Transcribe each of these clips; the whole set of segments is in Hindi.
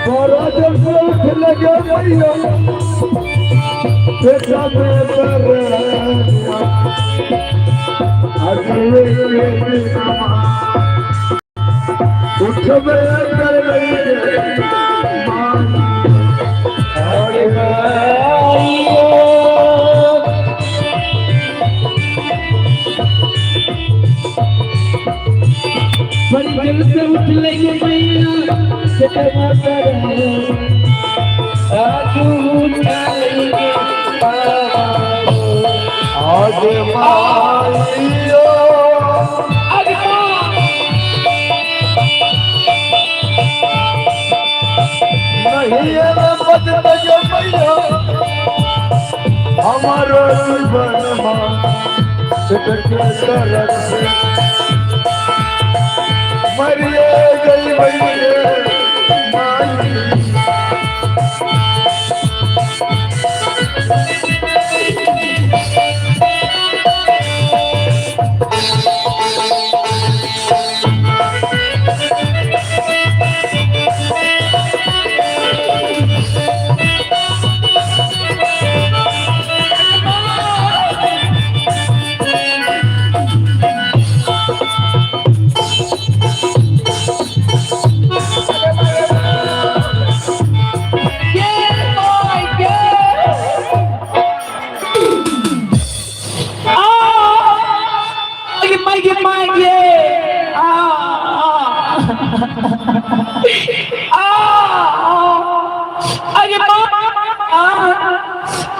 मोरा जब से उठ लगे भैया बेटा में पर अगले उठ में कर रही बड़ी दिल से उठ लगे मैया आज उठा लेंगे आज मालियो नहीं है पद बजे मैया हमारो जीवन मां सटके तरफ से मरिए गई भैया माई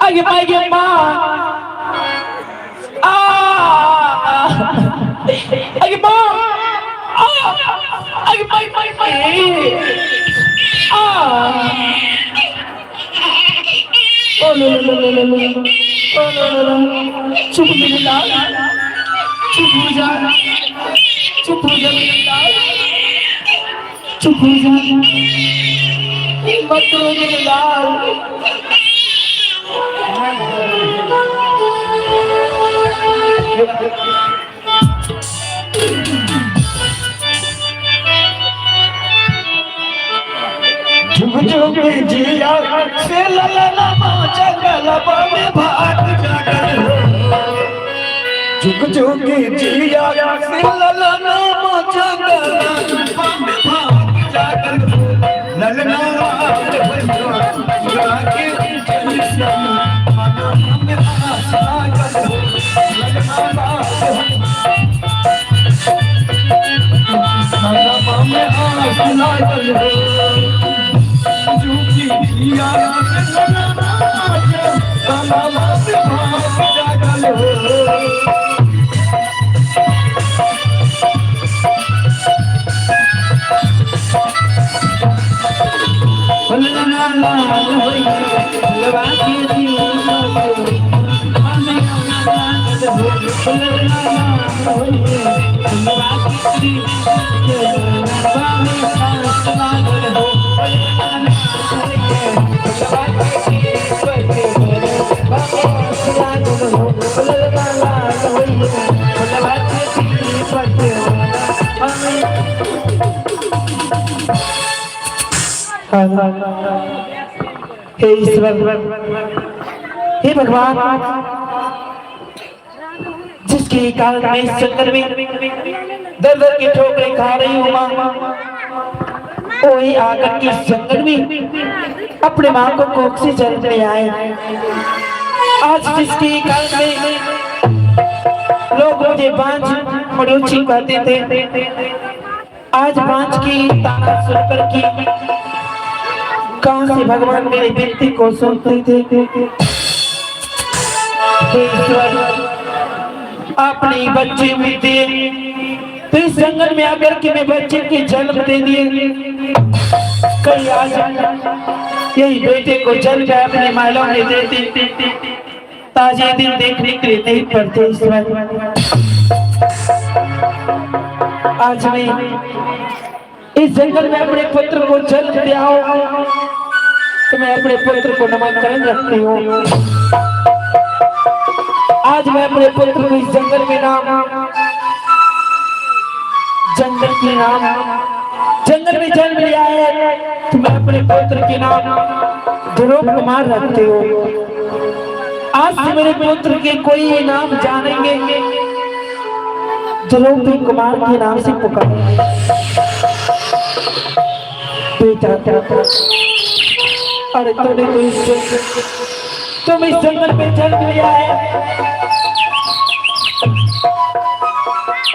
आगे आगे माँ आगे माँ आगे माई माई माई ओ लो लो लो लो लो लो ओ लो लो लो चुप मेरे लाल चुप हो जा चुप हो जा मेरे लाल चुप हो जा मत रो मेरे लाल झुक झुक जिया से ललना जंगल में भाग जागल झुक झुक जिया से ललना जंगल में भाग जागल ललना के हे ईश्वर हे भगवान जिसके कारण मैं इस चक्कर में दर दर की ठोकरें खा रही हूँ माँ वही आकर के इस जंगल में अपने माँ को कोख से जल ले आए आज जिसके कारण में लोग मुझे बांझ मडोची कहते थे आज बांझ की ताना सुनकर की कहां से भगवान मेरी विनती को सुनते थे हे ईश्वर अपने बच्चे में दे तो इस जंगल में आकर के मैं बच्चे के जन्म दे दिए कई आज यही बेटे को जल गए अपने मालों में देते ताजे दिन देखने के लिए नहीं पड़ते ईश्वर आज मैं इस जंगल में अपने पुत्र को जन्म दिया हो तो मैं अपने पुत्र को नमस्कार रखती हूँ आज मैं अपने पुत्र को इस जंगल में नाम जंगल की नाम जंगल में जन्म लिया है, तुम अपने पुत्र के नाम ध्रुव कुमार रखते हो। आज से मेरे पुत्र के कोई नाम जानेंगे, ध्रुव कुमार के नाम से पुकारेंगे। बेटा अरे तुम इस जंगल में जन्म लिया है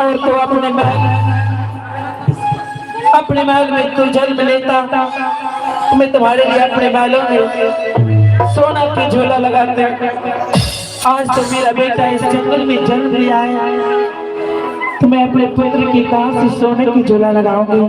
और तो अपने महल में तू जन्म लेता, मैं तुम्हारे लिए अपने महलों में सोना की झोला लगाते। आज तो मेरा बेटा इस जंगल में जन्म लिया है, तो मैं अपने पुत्र की कहां से सोने की झोला लगाऊंगी।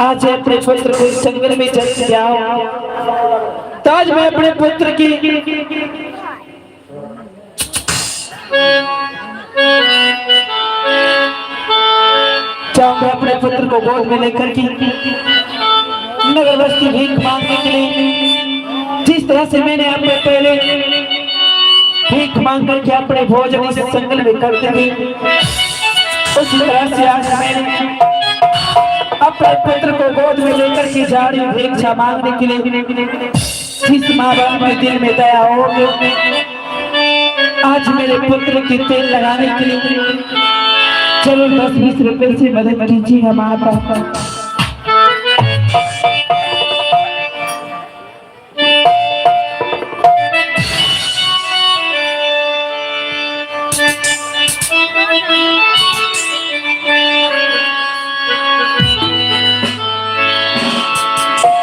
आज अपने पुत्र को इस जंगल में जन्म दिया, तो आज मैं अपने पुत्र की चाहूंगा अपने पुत्र को गोद में लेकर के नगर बस्ती भीख मांगने के लिए, जिस तरह से मैंने अपने पहले भीख मांग करके अपने भोजन इस जंगल में करते थे, उसी तरह से आज मैंने अपने पुत्र को गोद में लेकर के जा रही हूँ भिक्षा मांगने के लिए। जिस माँ बाप के दिल में दया हो, आज मेरे पुत्र के तेल लगाने के लिए चलो 10-20 रुपए से मदद कीजिएगा माता।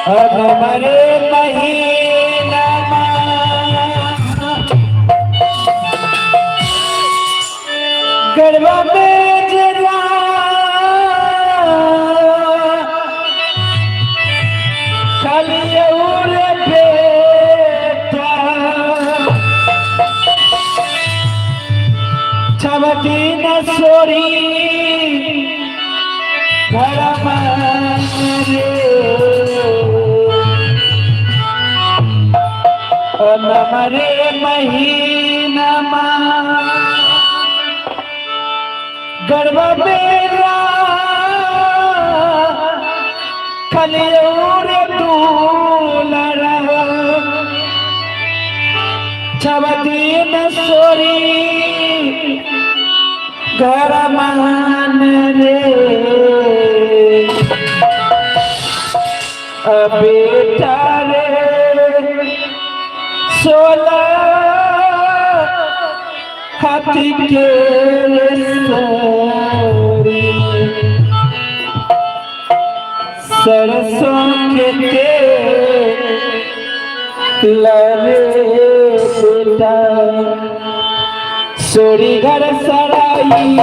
हमारे महीना गरबा में जरा खाली बेटा छवती न सोरी घर मारे नमरे महीना गरबा बेरा खलियोर दूलरा छवदीन सोरी घर मान रे बेटा रे 16 हाथी के सरसों के लरे बेटा सोरी घर सराई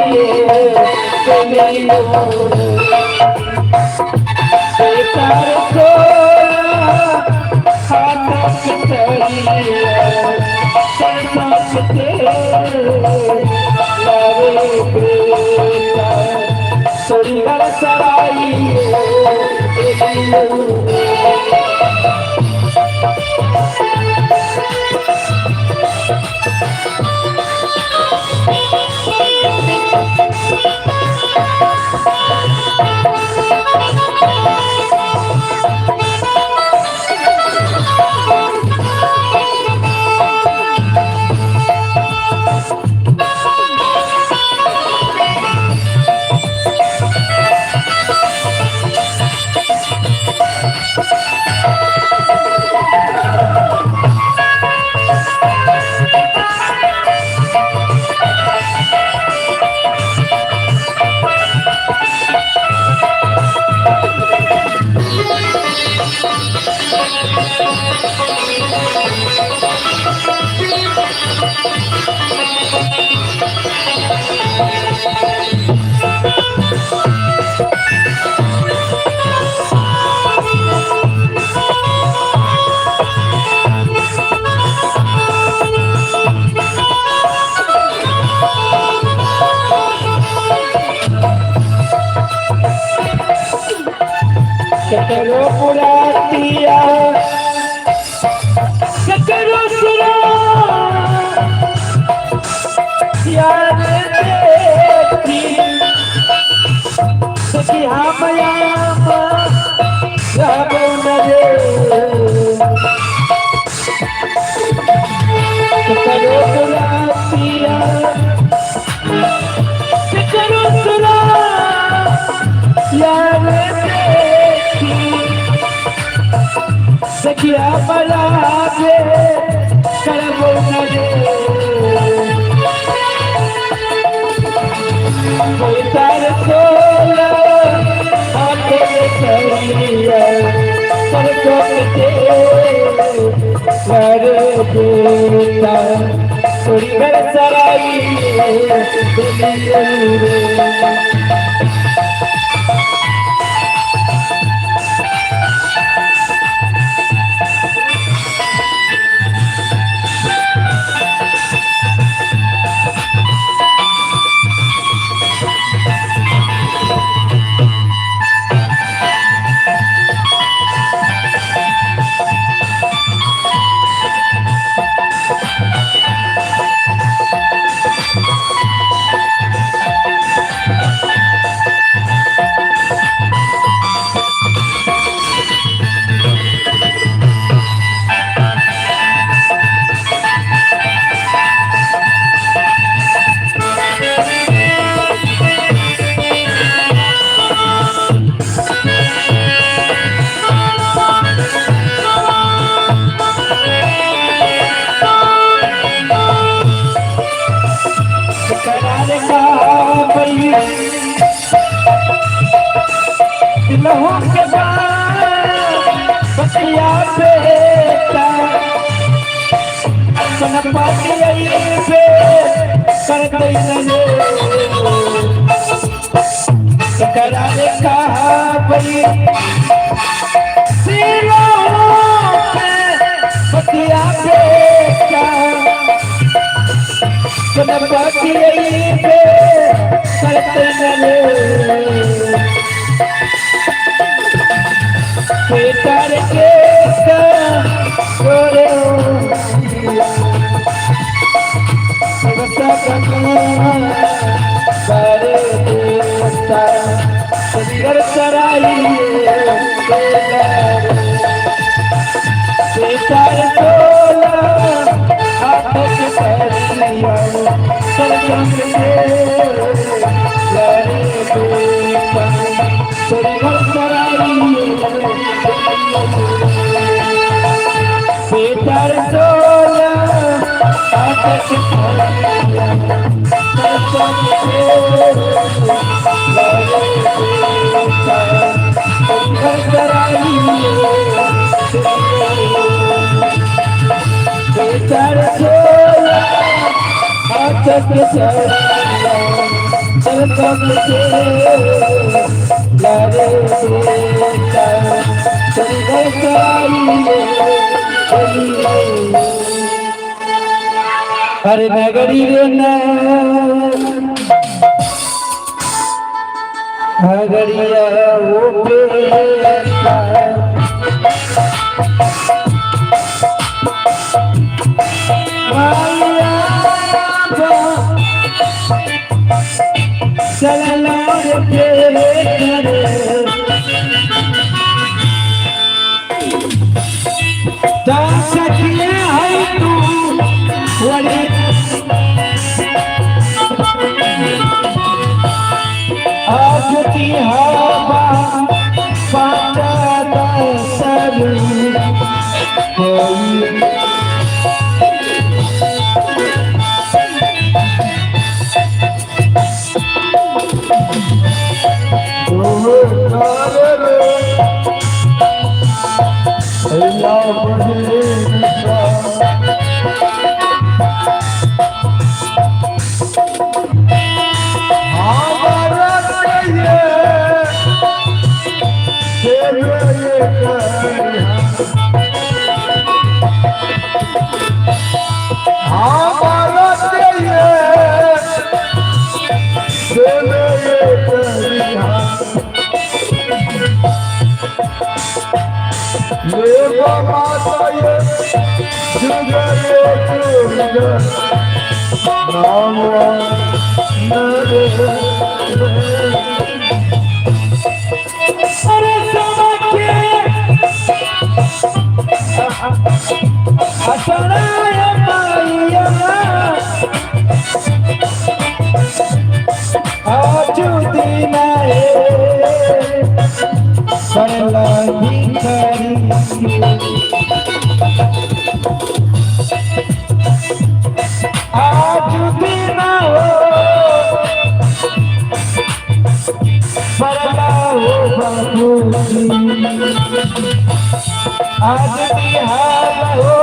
बेटा सो सोरी घर सराई करो पुरातिया करो सुरा याद देखी सखी हम याम रहो नरे करो पुरातिया करो सुरा याद सखिया बला दे करबो नरे कोई तार सोला हाथे सरिया पर कोते घर बेटा थोड़ी घर सराई लहू के बतिया बेटा पाती पे कर गई करा ने कहा भाई बतिया बेटा पाती पे करते घर कराइए बेचार सोला हाथों से पैरिया सरजम से लड़े बेटा तेरे घर कराइए बेचार सोला हाथों से पैरिया सरजम से लड़े बेटा घर कराइए बेचार सोला हाथों से पैरिया सरजम से लड़े बेटा तेरे घर कराइए हरे नगरी रे नगरिया वो चलना सकिए है तू वही आज की हवा पाता सब कोई आज बिहार हो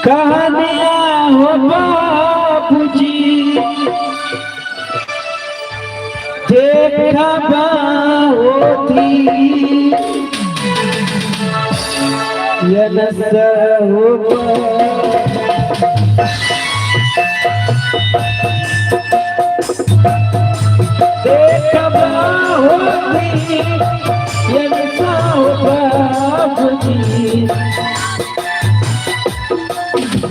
कहानियां हो बापूजी देखा होती ये नजर हो देखा होती ये नजर हो बापूजी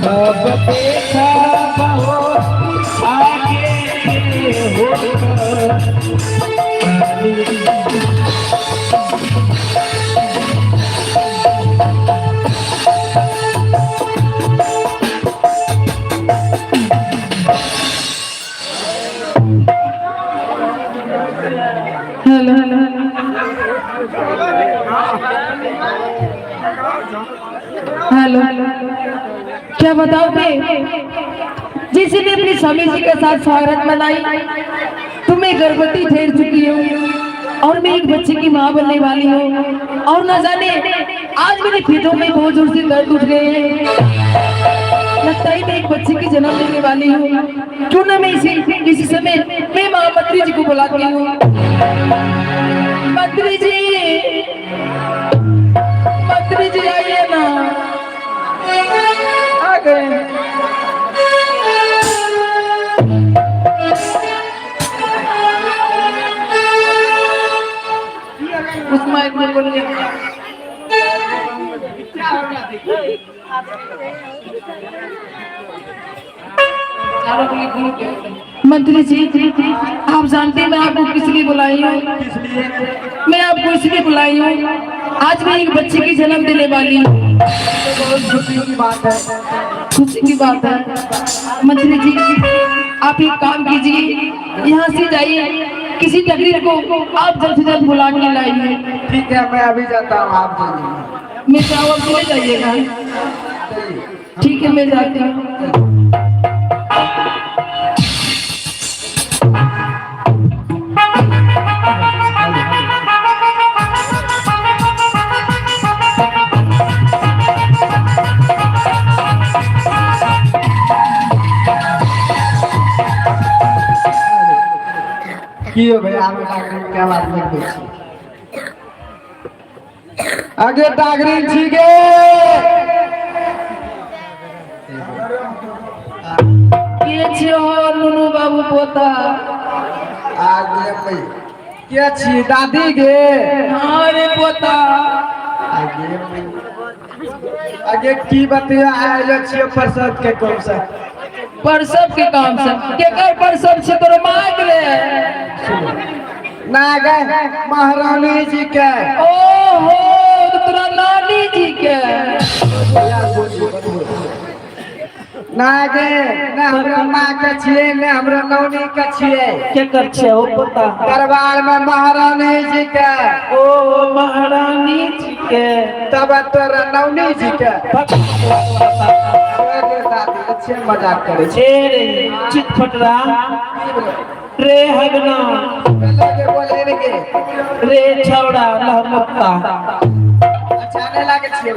अब देखा बहुत आगे हेलो, क्या बताओगे? जिसे ने अपनी स्वामी जी के साथ स्वागत मनाई, तुम्हें गर्भवती ठहर चुकी हो और मैं एक बच्चे की माँ बनने वाली हूँ और न जाने आज मेरे पेटों में बहुत जोर से दर्द उठ गए हैं। लगता है मैं एक बच्चे की जन्म देने वाली हूँ। क्यों ना मैं इसी समय मैं माँ मंत्री जी को बुलाती हूँ। मंत्री जी, मंत्री जी आइए ना। आ गए। उस माइक में बोलिए। मंत्री जी, आप जानते हैं मैं आपको किस लिए बुलाई हूँ? मैं आपको इसलिए बुलाई हूँ, आज मैं एक बच्चे की जन्म देने वाली हूँ। बहुत खुशी की बात है, खुशी की बात है। मंत्री जी, आप एक काम कीजिए, यहाँ से जाइए, किसी तकरीर को आप जल्द से जल्द बुला के लाइए। ठीक है, मैं अभी जाता हूँ, आप जाइए। मैं चावल चले जाइएगा। ठीक है, मैं जाती हूँ। की हो भैया, क्या बात नहीं आगे डागरी छीगे के छियो नुनू बाबू पोता? आगे भाई क्या छी दादी गे? हाँ रे पोता। आगे भाई आगे की बतिया आयो छियो प्रसव के कौन सा प्रसव के काम से के कर प्रसव से तोर मांग ले ना गए महारानी जी के। ओहो, तो तोरा नानी जी के ना गे ना हमरा माँ के छिए ना हमरा नौनी के छिए। के कर छे ओ पोता? दरबार में महारानी जी के। ओ महारानी जी के, तब तोरा नौनी जी के। दादी अच्छे मजाक करे छे रे चितफटरा रे हगना लगे बोले रे के रे छौड़ा लहमुत्ता अच्छा नहीं लागे छिए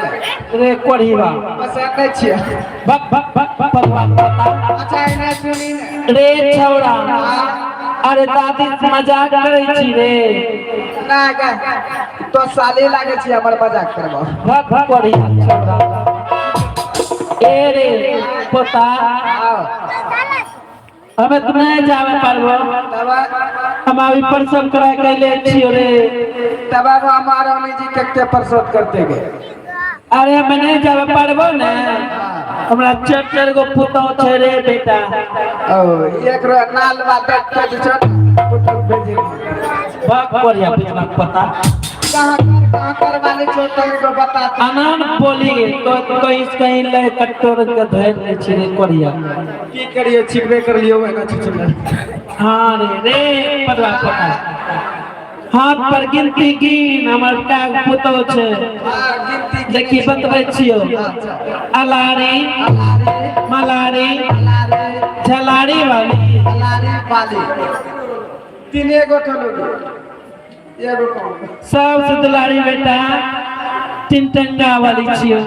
रे कोढ़ीवा पसंद नहीं छिए। भक भक भक भक भक। अच्छा इन्हें सुनी रे छौड़ा, अरे दादी मजाक करे छी रे। ना गे तो साले लागे छी हमर मजाक करबो। भक भक कोढ़ी छौड़ा। ए रे पोता, हमें तो नहीं जावे पारबो, तब हम अभी प्रसव करा के ले छियो रे। तब महारानी जी के प्रसव करते गए। अरे हमें नहीं जावे पारबो ने, हमरा चार गो पुतो छे रे बेटा। ओ एक रो नाल बात के छ पुतो भेजी भक कोरिया पिछला पता कहां कर वाले छोटे को बता। अनाम बोली तो कहीं ले कटोर के धैर ले छी रे कोरिया। की करियो छिकबे कर लियो ना छुछला। हां रे पतला पता हाथ पर गिनती गिन हमर का पुतो छे। गिनती देखी बतबै छियो, अलारी मलारी झलारी वाली तीने गो ठलोगी एगो कौन सबसे दुलारी बेटा तीन टंगा वाली छियो।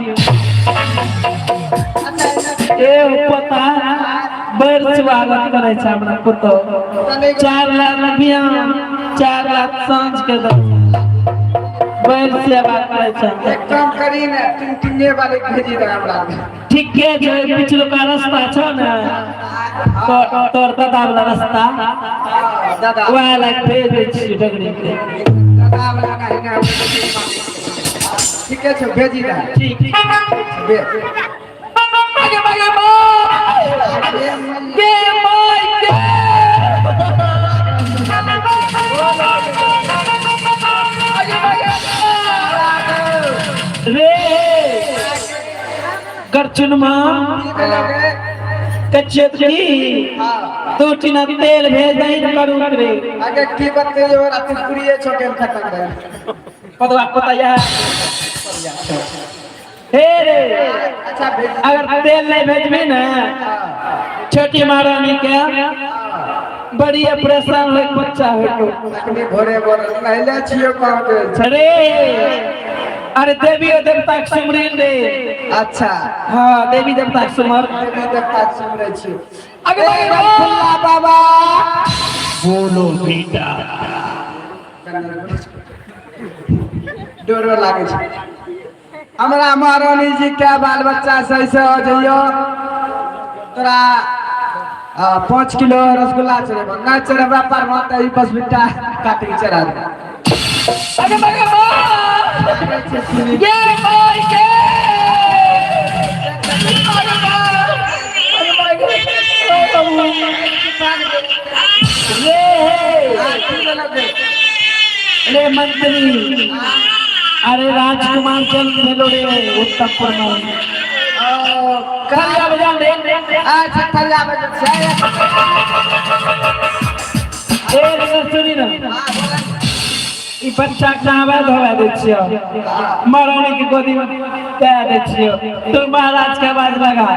ए पता बड़ स्वागत करे छ हमरा पुतो। 4 लाख रुपया 4 लाख सांझ के दो बड़ सेवा करे छ। एक काम करी ना तीने वाले भेजी दे हमरा। ठीक है, जो पिछलो का रास्ता छ ना तो तोर दादा वाला रास्ता दादा वाला भेज दे छी डगरी के। दादा वाला नहीं ना ठीक है छ भेजी दे। ठीक आगे आगे रे गर्चुनमा कच्चे जी हाँ दो टीना तेल भेज दई करू रे आगे की बतियो रात पूरी छोके खत्म कर पता है हे रे अच्छा भेज अगर तेल नहीं भेजबी ना छोटी महारानी के बड़ी ऑपरेशन हो बच्चा हो अखनी भोरे भोरे नहले छियो कहां के अरे अरे देवी और देवता के सुमरिन रे अच्छा हाँ देवी देवता के सुमर देवी देवता के सुमरे छी अगे फुल्ला बाबा बोलो बेटा डरो लागे छै हमरा महारानी जी के बाल बच्चा सही से हो जइयो तोरा 5 किलो रसगुल्ला चढ़ेबो ना चढ़ेबा पर माता ई बस बिटा काट के चढ़ा दे अगे ये भाई के अरे मंत्री अरे राजकुमार चल मेलो रे उत्तमपुर में कलिया बजा दे अच्छा कलिया बजा ए सुनी ना ई बच्चा कहां धोवा दे छियो महारानी की गोदी में दे दे छियो तू महाराज के आवाज लगा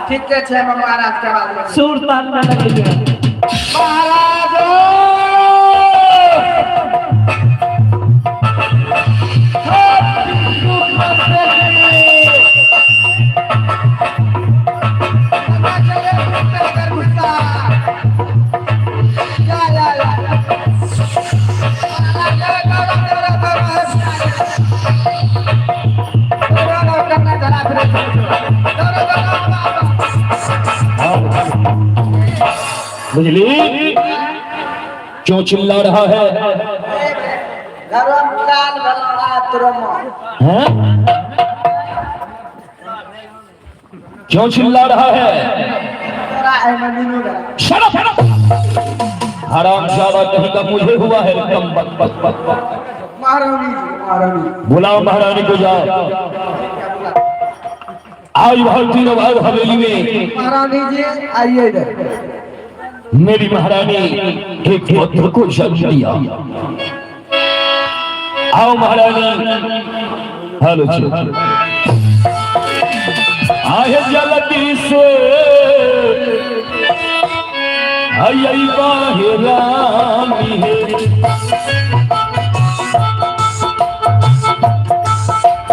ठीक है महाराज के आवाज सुर ताल में लगे महाराज बुझली क्यों चिल्ला रहा है हैं? क्यों चिल्ला रहा है शट अप हराम ज्यादा कहीं का मुझे हुआ है कम महारानी बुलाओ महारानी को जाओ आज भारतीय नवाब हवेली में महारानी जी आइए इधर मेरी महारानी एक पुत्र को जन्म दिया आओ महारानी हेलो आए जल्दी से आई बाहरानी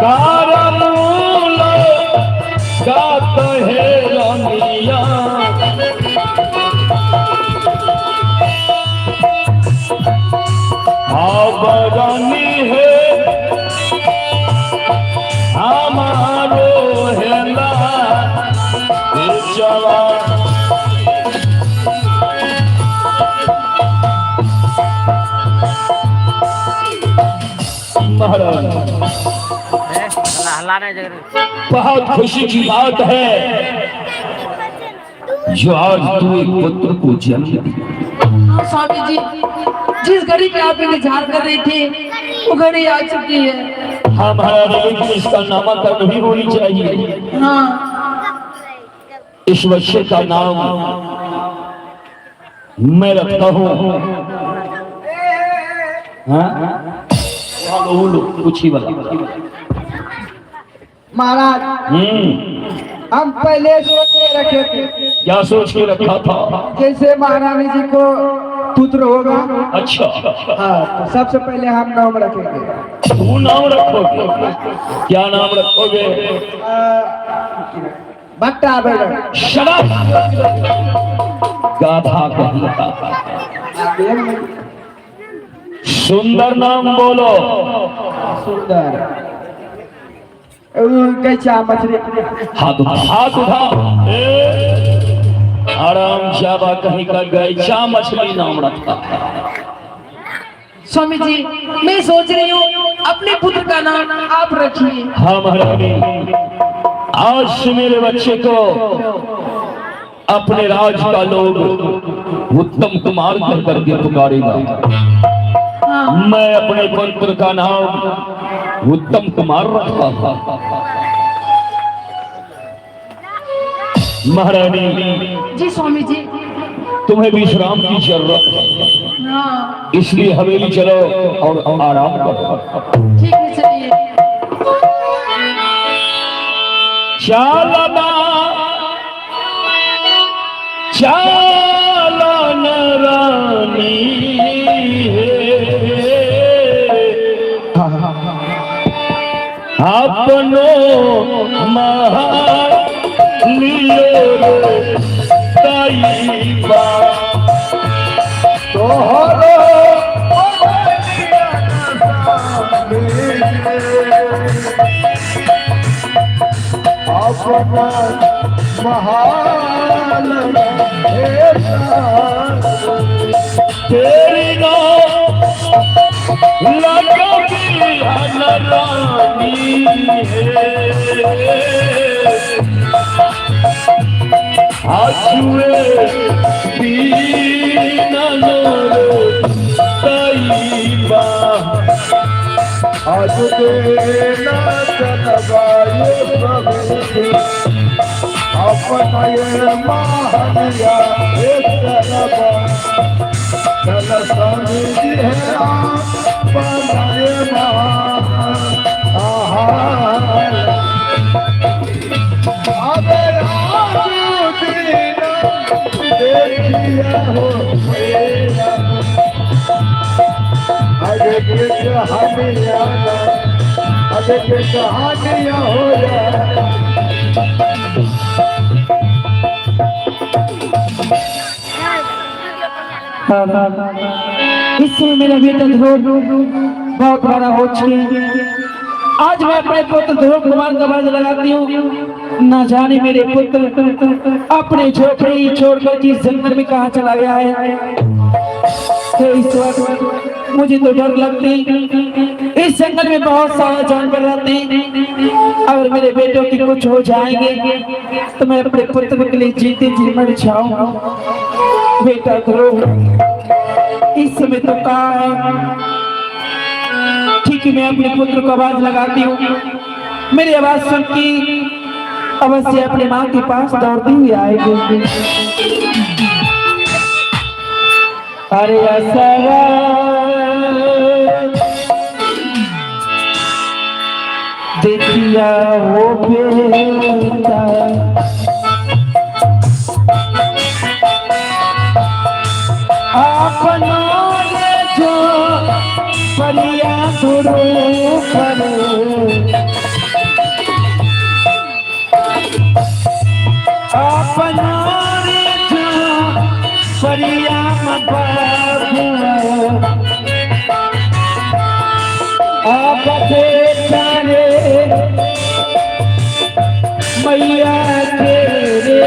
कारामूला गात है रानिया बरानी है हमारो हेला चला बहुत खुशी की बात है जो आज तू एक पुत्र को जन्म दिया। स्वामी जी जिस घड़ी पे आप इंतजार कर रही थी वो घड़ी आ चुकी है। हाँ महाराज लेकिन इसका नामकरण भी होनी चाहिए। हाँ इस बच्चे का नाम मैं रखता हूँ कुछ ही बता महाराज हम पहले सोच के रखे थे क्या सोच के रखा था जैसे महारानी जी को पुत्र होगा अच्छा हाँ तो सबसे पहले हम नाम रखेंगे तू नाम रखोगे क्या नाम रखोगे भट्टा बैठक शराब गाधा कहता सुंदर नाम बोलो सुंदर कैसा मछली हाथ उठा आराम जावा कहीं का गैचा मछली नाम रखा स्वामी जी मैं सोच रही हूँ अपने पुत्र का नाम आप रखिए। हाँ महारानी आज से मेरे बच्चे को अपने राज का लोग उत्तम कुमार कह करके पुकारेगा। हाँ। मैं अपने पुत्र का नाम उत्तम कुमार रखा था। महारानी जी स्वामी जी। तुम्हें विश्राम की जरूरत है, हाँ इसलिए हवेली चलो और आराम करो। ठीक है चलिए। चालना चालन रानी अपनो ताईबा तोहरो अपना महान तेरी नो लगती रानी आजुए पीना ताईबा आज देना चलवाए प्रभु अपना ये महानिया चलवा चल स्वामी जी है बनाए अबे देखिया हो आगे के कहानियाँ आगे के कहानियाँ हो जाए। इस समय मेरा बेटा ध्रुव बहुत बड़ा हो चुके। आज मैं अपने पुत्र ध्रुव कुमार का बाज लगाती हूँ। ना जाने मेरे पुत्र अपने झोपड़ी छोड़कर जिस जंगल में कहाँ चला गया है। तो इस वक्त मुझे तो डर लगती, इस जंगल में बहुत सारे जानवर रहते हैं। अगर मेरे बेटों की कुछ हो जाएंगे तो मैं अपने पुत्र के लिए जीते जी मर जाऊं। बेटा ध्रुव इस समय तो कहाँ है? ठीक है, मैं अपने पुत्र को आवाज लगाती हूँ। मेरी आवाज सुन के अवश्य अपने माँ के पास दौड़ती हुई आएगी। अरे असरा देखिया हो बेटा अपना जो परिया गुरु करे अपना जो परिया बाबू आप बेचारे मैया तेरे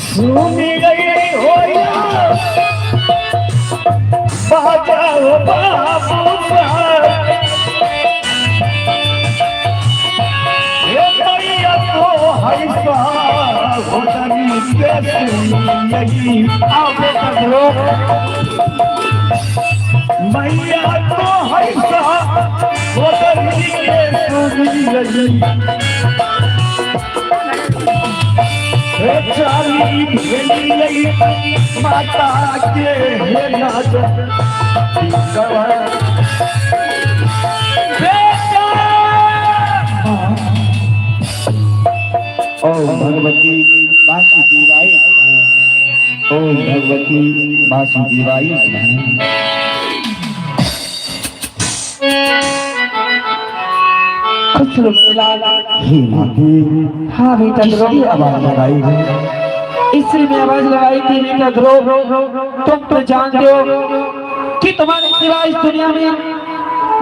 सुनी गई हो बाजाओ बाबू ये मैया तो हैसा होतनी के यही आवे करो मैया तो हैसा होतनी के सुनी चाली भेली माता के नाच ओम भगवती वासुदेवाय ओम भगवती वासुदेवाय हाँ बेटा ध्रुव आवाज लगाई है, इसलिए मैं आवाज लगाई थी। बेटा ध्रुव तुम तो जानते हो कि तुम्हारे सिवा इस दुनिया में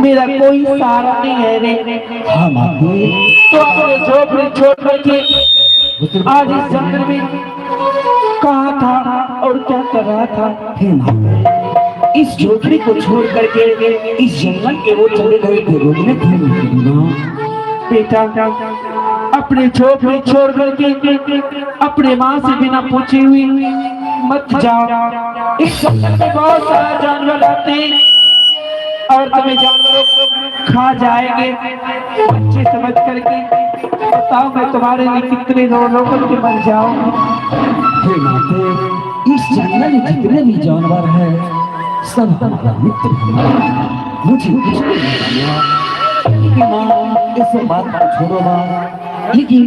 मेरा कोई सहारा नहीं है रे। हाँ माती तो अपने झोपड़ी छोड़ करके आज इस जंगल में कहाँ था और क्या कर रहा था? इस झोपड़ी को छोड़ करके इस जंगल के वो चले गए थे। बेटा अपने झोपड़ी छोड़ करके अपने माँ से बिना पूछे हुए मत जाओ। इस जंगल में बहुत सारा जानवर आते हैं, और तुम्हें जानवरों को खा जाएंगे। बच्चे समझ करके बताओ मैं तुम्हारे लिए कितने रो रो करके मर जाऊं। हे माते, इस जंगल में जितने भी जानवर हैं सब हमारा मित्र हैं। मुझे कुछ नहीं बताना। माँ इस बात को छोड़ो माँ, लेकिन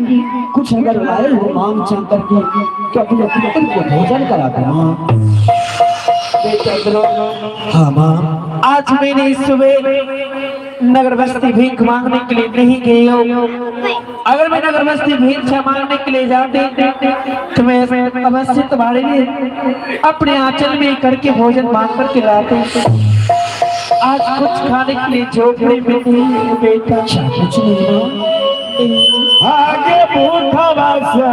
कुछ अगर लाए हो मांग चल करके तो अपने पुत्र को भोजन करा दो माँ। बेटा ध्रुव, हाँ माँ। आज मैंने सुबह नगर बस्ती भीख मांगने के लिए नहीं गई हो। अगर मैं नगर बस्ती भीख मांगने के लिए जाती तो मैं अवश्य तुम्हारे लिए अपने आंचल में करके भोजन मांग करके लाते। आज कुछ खाने के लिए झोपड़ी में नहीं है बेटा। कुछ नहीं आगे भूखा वासा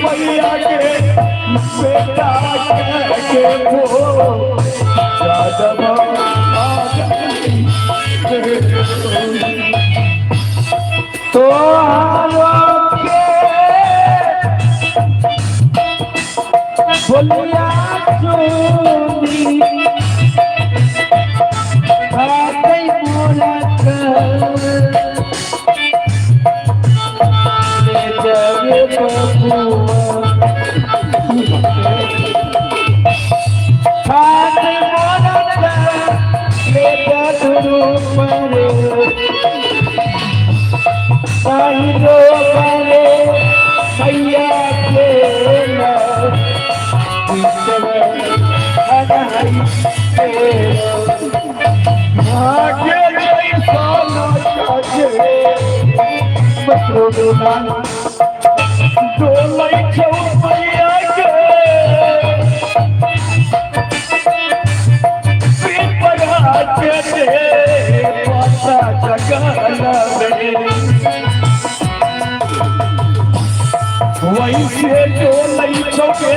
मैया के बेटा के तो बोलिया चोरी वैसे जो नहीं छोके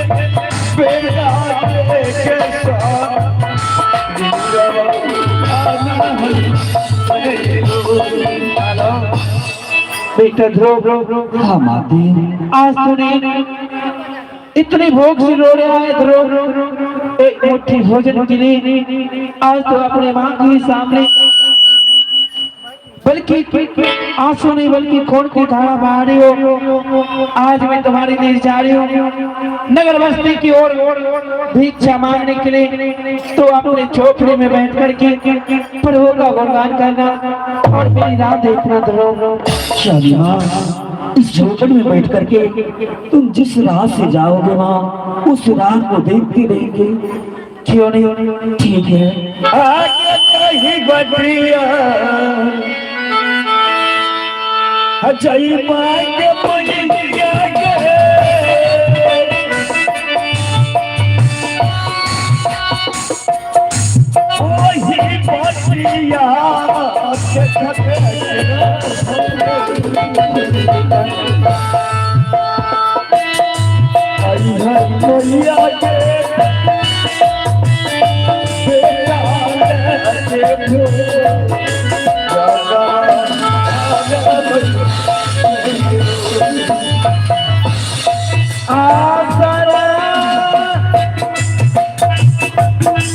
बेटा के बेटा ध्रुव, हाँ माते। आज तूने इतनी भूख से रो रहा है ध्रुव, एक मुट्ठी भोजन के लिए आज तो अपने मां के सामने बल्कि आंसू नहीं बल्कि खून की धारा बहा रही हो। आज मैं तुम्हारे लिए जा रही हूँ नगर बस्ती की ओर भिक्षा मांगने के लिए। तो अपने झोपड़ी में बैठ करके प्रभु का गुणगान करना और मेरी राह देखना ध्रुव। चलिए माँ, इस झोपड़ी में बैठ करके तुम जिस राह से जाओगे माँ उस राह को देखते रहेंगे। क्यों नहीं? ठीक है। आगे कहीं बटिया जय मांगे बनिया गे वही बटिया मैया के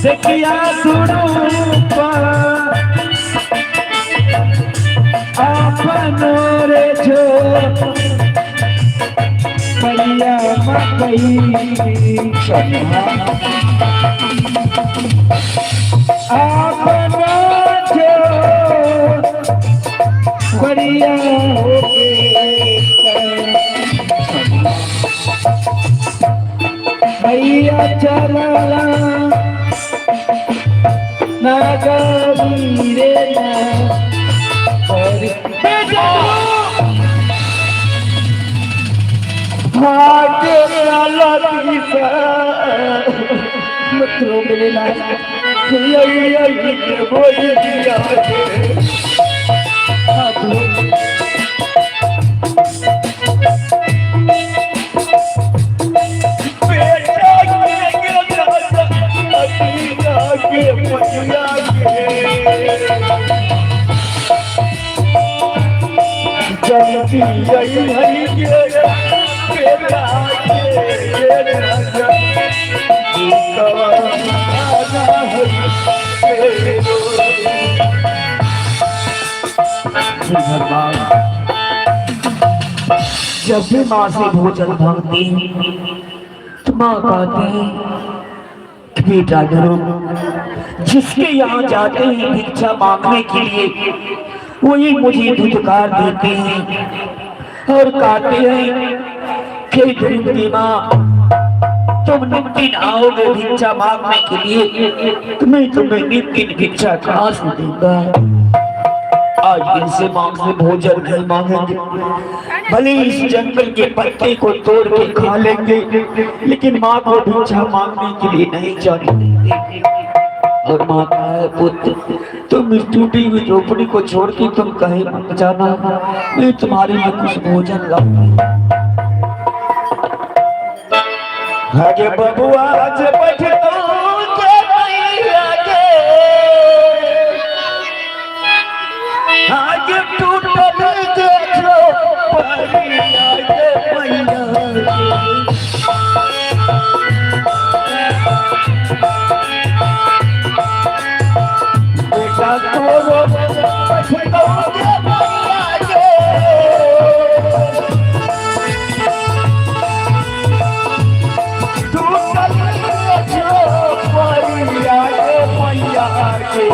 देखिया स्वरूप अपनो रे जो मैया मकई अपनो जो बढ़िया भैया चला नागवीरे मित्रों मिले जब भी माँ से भोजन मांगती तो माँ कहती कि बेटा धर्म जिसके यहाँ जाते हैं भिक्षा मांगने के लिए वही मुझे धुतकार देते हैं और कहते हैं कि धर्म की माँ तुम नित्य आओगे भिक्षा मांगने के लिए तुम्हें नित्य भिक्षा कहाँ से दूंगा। आज इनसे मांग से भोजन नहीं मांगेंगे, भले इस जंगल के पत्ते को तोड़ के खा लेंगे लेकिन माँ को भिक्षा मांगने के लिए नहीं जाने देंगे। और माँ का है पुत्र तुम इस टूटी हुई झोपड़ी को छोड़ के तुम कहीं मत जाना, मैं तुम्हारे लिए कुछ भोजन लाऊंगी। आगे बबुआ आज बैठता आगे टूटल देखो परिया के मैया बेटा तोरो बैठोगे मैया के टूटल देखो परिया के मैया के